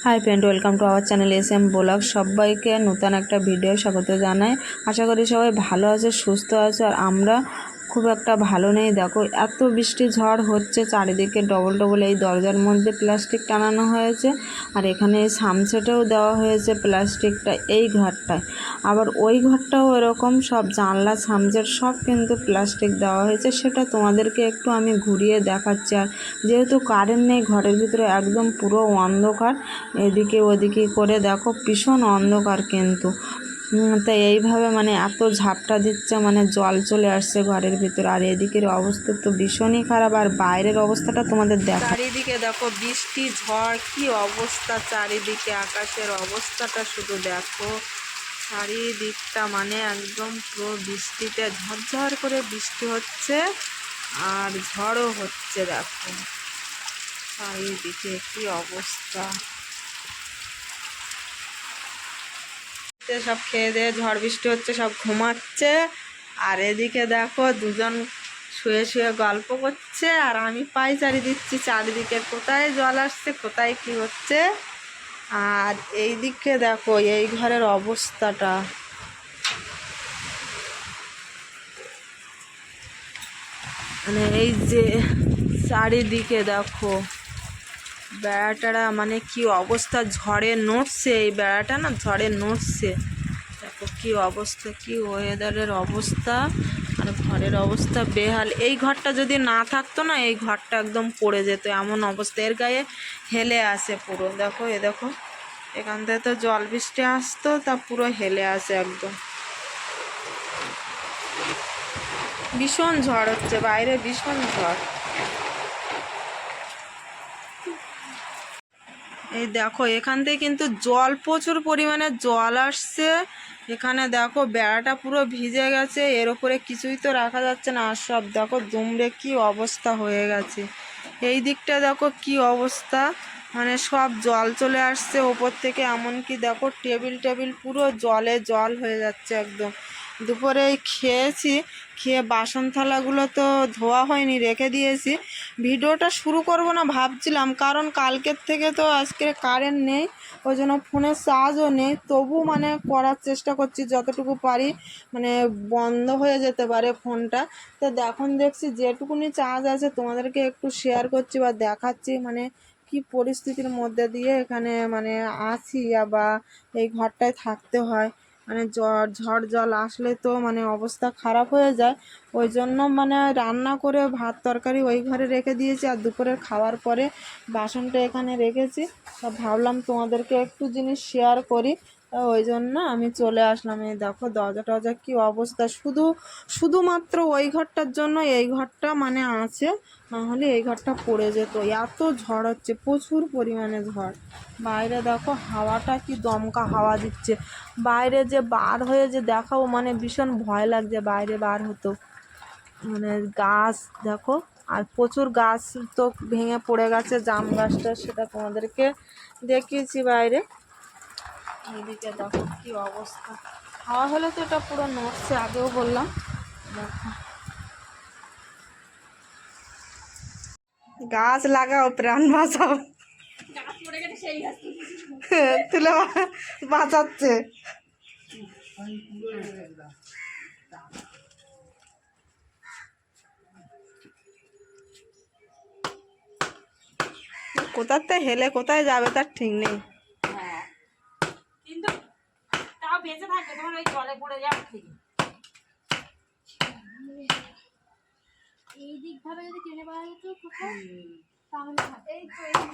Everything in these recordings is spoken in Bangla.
Hi friend, welcome to our channel SM blog. সবাইকে নতুন একটা ভিডিও স্বাগত জানাই। আশা করি সবাই ভালো আছে, সুস্থ আছে। আর আমরা খুব একটা ভালো নেই। দেখো এত বৃষ্টি ঝড় হচ্ছে, চারিদিকে ডবল ডবল এই দরজার মধ্যে প্লাস্টিক টানানো হয়েছে, আর এখানে এই সামসেটেও দেওয়া হয়েছে প্লাস্টিকটা এই ঘরটায়। আবার ওই ঘরটাও এরকম, সব জানলা সামসেট সব কিন্তু প্লাস্টিক দেওয়া হয়েছে। সেটা তোমাদেরকে একটু আমি ঘুরিয়ে দেখাচ্ছি। আর যেহেতু কারেন্ট নেই, ঘরের ভিতরে একদম পুরো অন্ধকার, এদিকে ওদিকে করে দেখো ভীষণ অন্ধকার কিন্তু। তাই এইভাবে মানে এত ঝাপটা দিচ্ছে, মানে জল চলে আসছে ঘরের ভিতরে। আর এদিকের অবস্থা তো ভীষণই খারাপ। আর বাইরের অবস্থাটা তোমাদের দেখো, চারিদিকে দেখো বৃষ্টি ঝড়, কি অবস্থা চারিদিকে। আকাশের অবস্থাটা শুধু দেখো, চারিদিকটা মানে একদম পুরো বৃষ্টিতে ঝরঝর করে বৃষ্টি হচ্ছে, আর ঝড়ও হচ্ছে। দেখো চারিদিকে কি অবস্থা। সব খেয়ে দিয়ে ঝড় বৃষ্টি হচ্ছে, সব ঘুমাচ্ছে। আর এদিকে দেখো দুজন শুয়ে শুয়ে গল্প করছে, আর আমি পায়চারি দিচ্ছি চারিদিকে কোথায় জল আসছে, কোথায় কি হচ্ছে। আর এই দিকে দেখো এই ঘরের অবস্থাটা, মানে এই যে চারিদিকে দেখো বেড়াটারা মানে কি অবস্থা, ঝড়ে নড়ছে। এই বেড়াটা না ঝড়ে নড়ছে। দেখো কি অবস্থা, কি ওয়েদারের অবস্থা। আর ঘরের অবস্থা বেহাল। এই ঘরটা যদি না থাকতো না, এই ঘরটা একদম পড়ে যেত, এমন অবস্থা। এর গায়ে হেলে আসে পুরো। দেখো এ দেখো, এখান থেকে তো জল বৃষ্টি আসতো, তা পুরো হেলে আসে একদম। ভীষণ ঝড় হচ্ছে বাইরে, ভীষণ ঝড়। এই দেখো এখান থেকে কিন্তু জল, প্রচুর পরিমাণে জল আসছে। এখানে দেখো বেড়াটা পুরো ভিজে গেছে, এর ওপরে কিছুই তো রাখা যাচ্ছে না। আর সব দেখো দুমড়ে কি অবস্থা হয়ে গেছে। এই দিকটা দেখো কি অবস্থা, মানে সব জল চলে আসছে ওপর থেকে। এমনকি দেখো টেবিল টেবিল পুরো জলে জল হয়ে যাচ্ছে একদম। দুপুরে খেয়েছি, খেয়ে বাসন থালাগুলো তো ধোয়া হয়নি, রেখে দিয়েছি। ভিডিওটা শুরু করব না ভাবছিলাম, কারণ কালকের থেকে তো আজকে কারেন্ট নেই, ওই জন্য ফোনের চার্জও নেই। তবু মানে করার চেষ্টা করছি যতটুকু পারি, মানে বন্ধ হয়ে যেতে পারে ফোনটা। তো এখন দেখছি যেটুকুনি চার্জ আছে তোমাদেরকে একটু শেয়ার করছি বা দেখাচ্ছি, মানে কি পরিস্থিতির মধ্যে দিয়ে এখানে মানে আছি, বা এই ঘরটায় থাকতে হয়। মানে ঝড় জল আসলে তো মানে অবস্থা খারাপ হয়ে যায়। ওই জন্য মানে রান্না করে ভাত তরকারি ওই ঘরে রেখে দিয়েছি, আর দুপুরের খাওয়ার পরে বাসনটা এখানে রেখেছি। তা ভাবলাম তোমাদেরকে একটু জিনিস শেয়ার করি, ওই জন্য আমি চলে আসলাম। এই দেখো দরজা টরজা কি অবস্থা। শুধুমাত্র ওই ঘরটার জন্য এই ঘরটা মানে আছে, নাহলে এই ঘরটা পড়ে যেত। এত ঝড় হচ্ছে, প্রচুর পরিমাণে ঝড়। বাইরে দেখো হাওয়াটা কি দমকা হাওয়া দিচ্ছে। বাইরে যে বার হয়ে যে দেখাও, মানে ভীষণ ভয় লাগছে বাইরে বার হতো। মানে গাছ দেখো, আর প্রচুর গাছ তো ভেঙে পড়ে গেছে। জাম গাছটা সেটা তোমাদেরকে দেখিয়েছি বাইরে। এইদিকে দেখো কি অবস্থা। হাওয়া হলে তো এটা পুরো নড়ছে, আগেও বললাম। দেখো গাছ লাগাও, প্রাণ বাঁচাও। তুলে বাঁচাচ্ছে। কোথাতে হেলে কোথায় যাবে তার ঠিক নেই। কিন্তু তাও বেঁচে থাকবে, তোমার ওই জলে পড়ে যাবে ঠিক। এই দিক ভাবে যদি টেনে পাওয়া যেত কোথাও,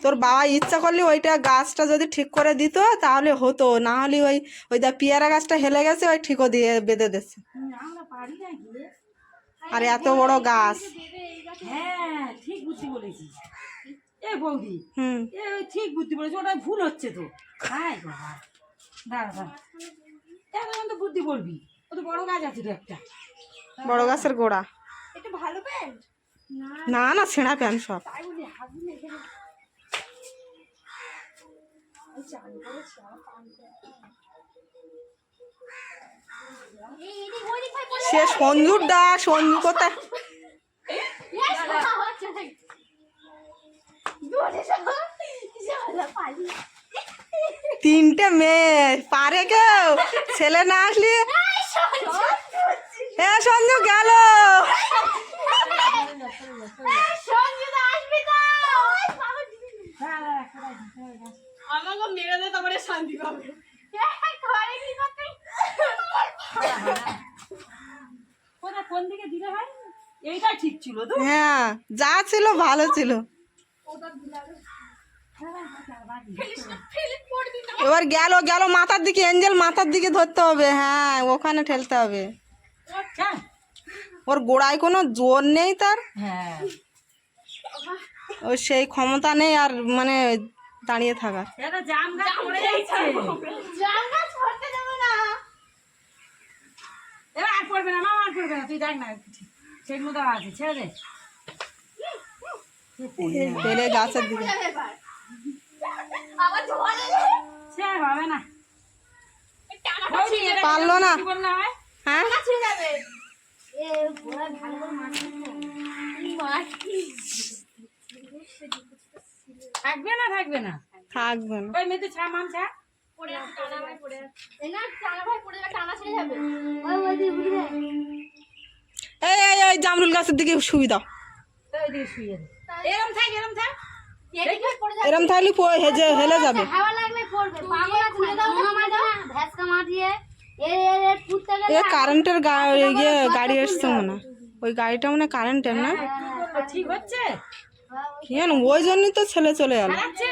তোর বাবা ইচ্ছা করলে ওইটা গাছটা যদি ঠিক করে দিত তাহলে হতো, না হলে ওই দা পেয়ারা গাছটা হেলে গেছে, ওই ঠিকও দিয়ে বেঁধে দিচ্ছে। আমরা পারি না গিয়ে। আর এত বড় গাছ। হ্যাঁ ঠিক বুদ্ধি বলেছিস এ বৌদি, হুম, এ ঠিক বুদ্ধি বলেছিস, ওটা ভুল হচ্ছে তো। হ্যাঁ বাবা, দাঁড়া দাঁড়া, এখন তো বুদ্ধি বলবি। ও তো বড় গাছ আছে তো একটা, বড় গাছের গোড়া। এটা ভালো প্যান্ট না না, ছেঁড়া প্যান্ট সব। তাই বলি হাবি এখানে চালু করেছি আমার পান সে সঞ্জুর দা, সঞ্জু কোথায়? তিনটে মেয়ে পারে কেউ? ছেলে না আসলে এ সঞ্জু গেল। আমাকে মেরে দে তারপরে শান্তি পাবে। কোন দিকে দিলে হয় এইটা ঠিক ছিল তো। হ্যাঁ, যা ছিল ভালো ছিল। এবার গেল গেল মাথার দিকে, এঞ্জেল মাথার দিকে ধরতে হবে। হ্যাঁ, ওখানে ঠেলতে হবে। ওর গোড়ায় কোনো জোর নেই তার, হ্যাঁ ওর সেই ক্ষমতা নেই আর মানে দাঁড়িয়ে থাকার। এটা জাম গাছ পড়ে যাচ্ছে। জাম গাছ পড়তে দেবো না। এবার আর পড়বে না, মামা আর পড়বে না, তুই দেখ না সেই মতো আছে, ছেড়ে দে। ফেলে গাছের দিকে। এবার আবার জোরে সে হবে না, টানাটা ছিঁড়ে যাবে। পারলো না। কি বললে হয়? হ্যাঁ, টানা ছিঁড়ে যাবে। এ ঘোড়া ভালো করে মারতে মারতি। থাকবে না, থাকবে না, থাকবে না। ওই মেয়েতে ছা মান ছা। পড়ে আছে, টানা ভাই পড়ে আছে। এই না টানা ভাই পড়ে যাবে, টানা ছিঁড়ে যাবে। ওই দিকে ঘুরে। এই এই এই জামরুল গাছের দিকে সুবিধা। তো ওই দিকে শুয়ে দে। এরম থাক, এরম থাক। এদিকে পড়ে যাবে। এরম থাকলে হেজে হেলে যাবে। হাওয়া লাগলে পড়বে। পাগল আছে না, মোনা মারবে না, ভ্যাসকা মারিয়ে ফুটতে এ গেলে কারেন্টের গাড়ি এসছে মনে হয়। ওই গাড়িটা মনে হয় কারেন্টের না, ঠিক হচ্ছে, কি জানো, ওই জন্যই তো ছেলে চলে গেল। হারাচ্ছে,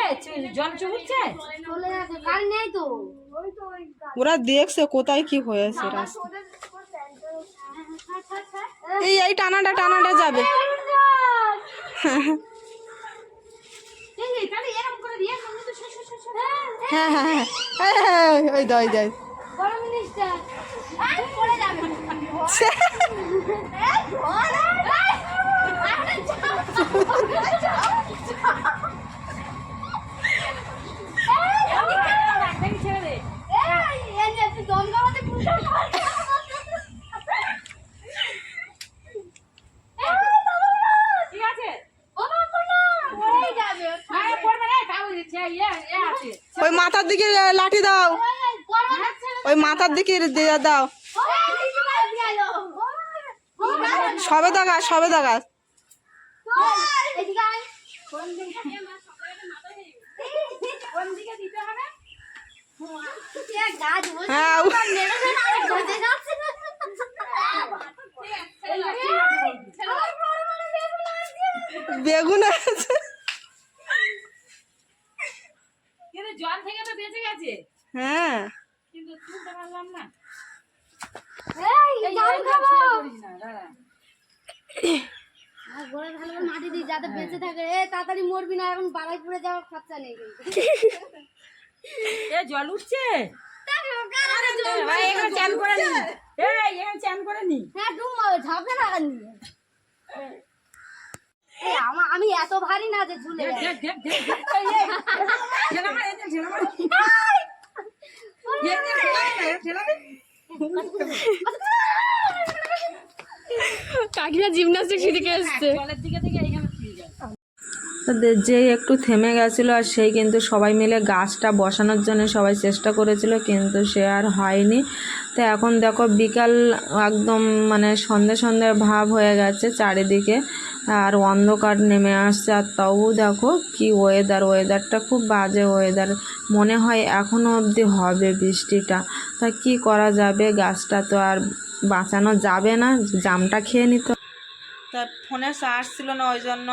জল চুবুচ্ছে। চলে যাচ্ছে, কারেন্ট নেই তো। ওরা দেখছে কোথায় কি হয়েছে রাস্তা। এই এই টানাটা টানাটা যাবে। এই তাহলে এরম করে দিয়ে সামনে তো শেষ শেষ শেষ। হ্যাঁ হ্যাঁ হ্যাঁ, ওই দাও ওই দাও। বড় মিনিস্টার পড়ে যাবে। দেখি ছেড়ে দে। ঠিক আছে, হ্যাঁ পড়বে না, তাও দিচ্ছে, এ আছে। ওই মাথার দিকে লাঠি দাও, ওই মাথার দিকে দিয়ে দাও। সবে দাগা সবে দাগা। কোন দিকে দিতে হবে? হ্যাঁ, বেগুন আছে। কিন্তু জল থেকে তো বেঁচে গেছে, হ্যাঁ, কিন্তু তুলতে পারলাম না। মাটি দিই যাতে বেঁচে থাকে। তাড়াতাড়ি মরবি না, এখন বাড়াই পড়ে যাওয়ার খরচা নেই কিন্তু। এ জল উঠছে, এখানে চান করে নি, এখানে চান করে নি। হ্যাঁ ডুম ঝাঁপে থাকা নিয়ে। আমি এত ভারী না যে ঝুলে যাই। কাকিনা জিমনাস্টিক শিখে এসছে। জলের দিকে থেকে এখানে ফিরে যায়। যে একটু থেমে গেছিলো আর সেই কিন্তু সবাই মিলে গাছটা বসানোর জন্য সবাই চেষ্টা করেছিল, কিন্তু সে আর হয়নি। তো এখন দেখো বিকাল একদম মানে সন্ধে সন্ধে ভাব হয়ে গেছে চারিদিকে, আর অন্ধকার নেমে আসছে। আর তাও দেখো কি ওয়েদারটা খুব বাজে ওয়েদার। মনে হয় এখনও অবধি হবে বৃষ্টিটা। তা কি করা যাবে, গাছটা তো আর বাঁচানো যাবে না, জামটা খেয়ে নিত। তা ফোনে চার্জ ছিল না, ওই জন্য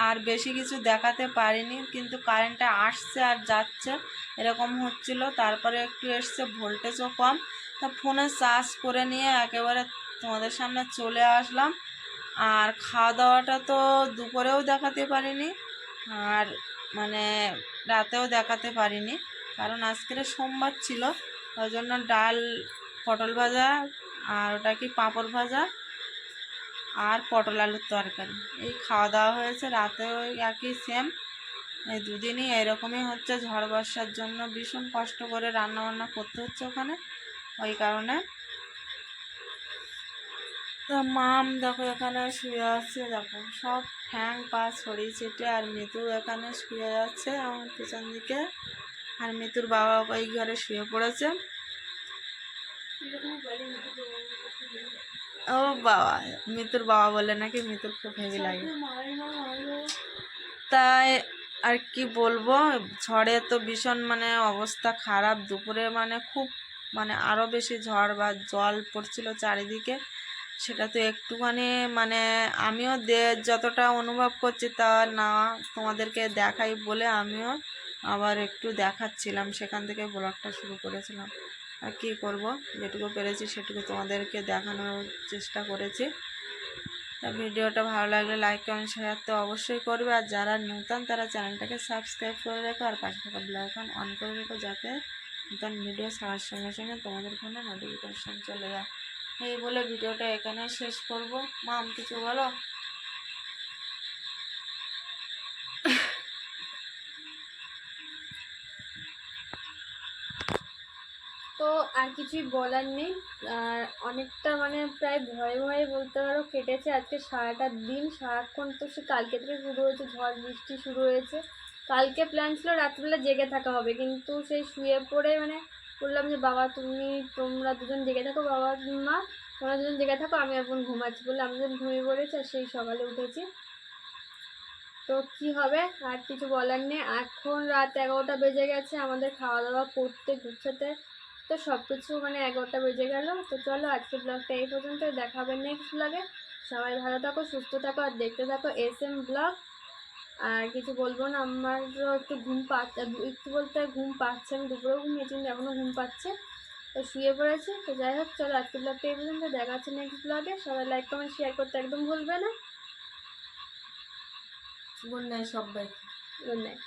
আর বেশি কিছু দেখাতে পারিনি, কিন্তু কারেন্টটা আসছে আর যাচ্ছে এরকম হচ্ছিল। তারপরে একটু এসছে, ভোল্টেজও কম। তা ফোনে চার্জ করে নিয়ে একেবারে তোমাদের সামনে চলে আসলাম। আর খাওয়া দাওয়াটা তো দুপুরেও দেখাতে পারিনি, আর মানে রাতেও দেখাতে পারিনি, কারণ আজকের সোমবার ছিল। ওই জন্য ডাল, পটল ভাজা, আর ওটা কি পাঁপড় ভাজা, আর পটল আলুর তরকারি, এই খাওয়া দাওয়া হয়েছে। রাতেও একই সেম, এই দুদিনই এরকমই হচ্ছে। ঝড় বর্ষার জন্য ভীষণ কষ্ট করে রান্না বান্না করতে হচ্ছে ওখানে, ওই কারণে। তো মাম দেখো এখানে শুয়ে আছে, দেখো সব ঠ্যাং পা ছড়িয়ে ছিটে, আর মৃদু এখানে শুয়ে যাচ্ছে আমার পিছন দিকে। আর মিতুর বাবা ওই ঘরে শুয়ে পড়েছে। ও বাবা, মিতুর বাবা বলে নাকি মিতুর খুব হেভি লাগে। তাই আর কি বলবো, ঝড়ে তো ভীষণ মানে অবস্থা খারাপ। দুপুরে মানে খুব মানে আরও বেশি ঝড় বা জল পড়ছিল চারিদিকে। সেটা তো একটুখানি মানে আমিও যতটা অনুভব করছি তা না তোমাদেরকে দেখাই বলে আমিও আবার একটু দেখাচ্ছিলাম, সেখান থেকে ব্লগটা শুরু করেছিলাম। আর কী করব, যেটুকু পেরেছি সেটুকু তোমাদেরকে দেখানোর চেষ্টা করেছি। তা ভিডিওটা ভালো লাগলে লাইক কমেন্ট শেয়ার তো অবশ্যই করবে, আর যারা নতুন তারা চ্যানেলটাকে সাবস্ক্রাইব করে রেখো আর পাশে থাকা বেল আইকন অন করে রেখো, যাতে নতুন ভিডিও ছাড়ার সঙ্গে সঙ্গে তোমাদের ফোনে নোটিফিকেশন চলে যায়। এই বলে ভিডিওটা এখানে শেষ করব। মাম কিছু বলো? তো আর কিছুই বলার নেই। আর অনেকটা মানে প্রায় ভয়ে ভয়ে বলতে পারো কেটেছে আজকে সারাটা দিন। সারাক্ষণ তো সে কালকে থেকে শুরু হয়েছে, ঝড় বৃষ্টি শুরু হয়েছে। কালকে প্ল্যান ছিল রাত্রিবেলা জেগে থাকা হবে, কিন্তু সেই শুয়ে পড়ে মানে বললাম যে বাবা তোমরা দুজন জেগে থাকো, বাবা মা তোমরা দুজন জেগে থাকো, আমি এখন ঘুমাচ্ছি বলে আমি যখন ঘুমিয়ে পড়েছি আর সেই সকালে উঠেছি। তো কি হবে আর কিছু বলার নেই। এখন রাত 11টা বেজে গেছে, আমাদের খাওয়া দাওয়া করতে গুছাতে তো সব কিছু মানে 11টা বেজে গেল। তো চলো আজকের ব্লগটা এই পর্যন্ত, দেখা হবে নেক্সট ব্লগে। সবাই ভালো থাকো, সুস্থ থাকো আর দেখতে থাকো SM ব্লগ। আর কিছু বলবো না, আমারও একটু ঘুম পাচ্ছে, একটু বলতে ঘুম পাচ্ছে, আমি দুপুরেও ঘুমিয়েছি কিন্তু এখনও ঘুম পাচ্ছে, তো শুয়ে পড়েছি। তো যাই হোক চলো আজকের ব্লগটা এই পর্যন্ত, দেখা হচ্ছে নেক্সট ব্লগে। সবাই লাইক কমেন্ট শেয়ার করতে একদম ভুলবে না। গুড নাইট সবাই। Good night.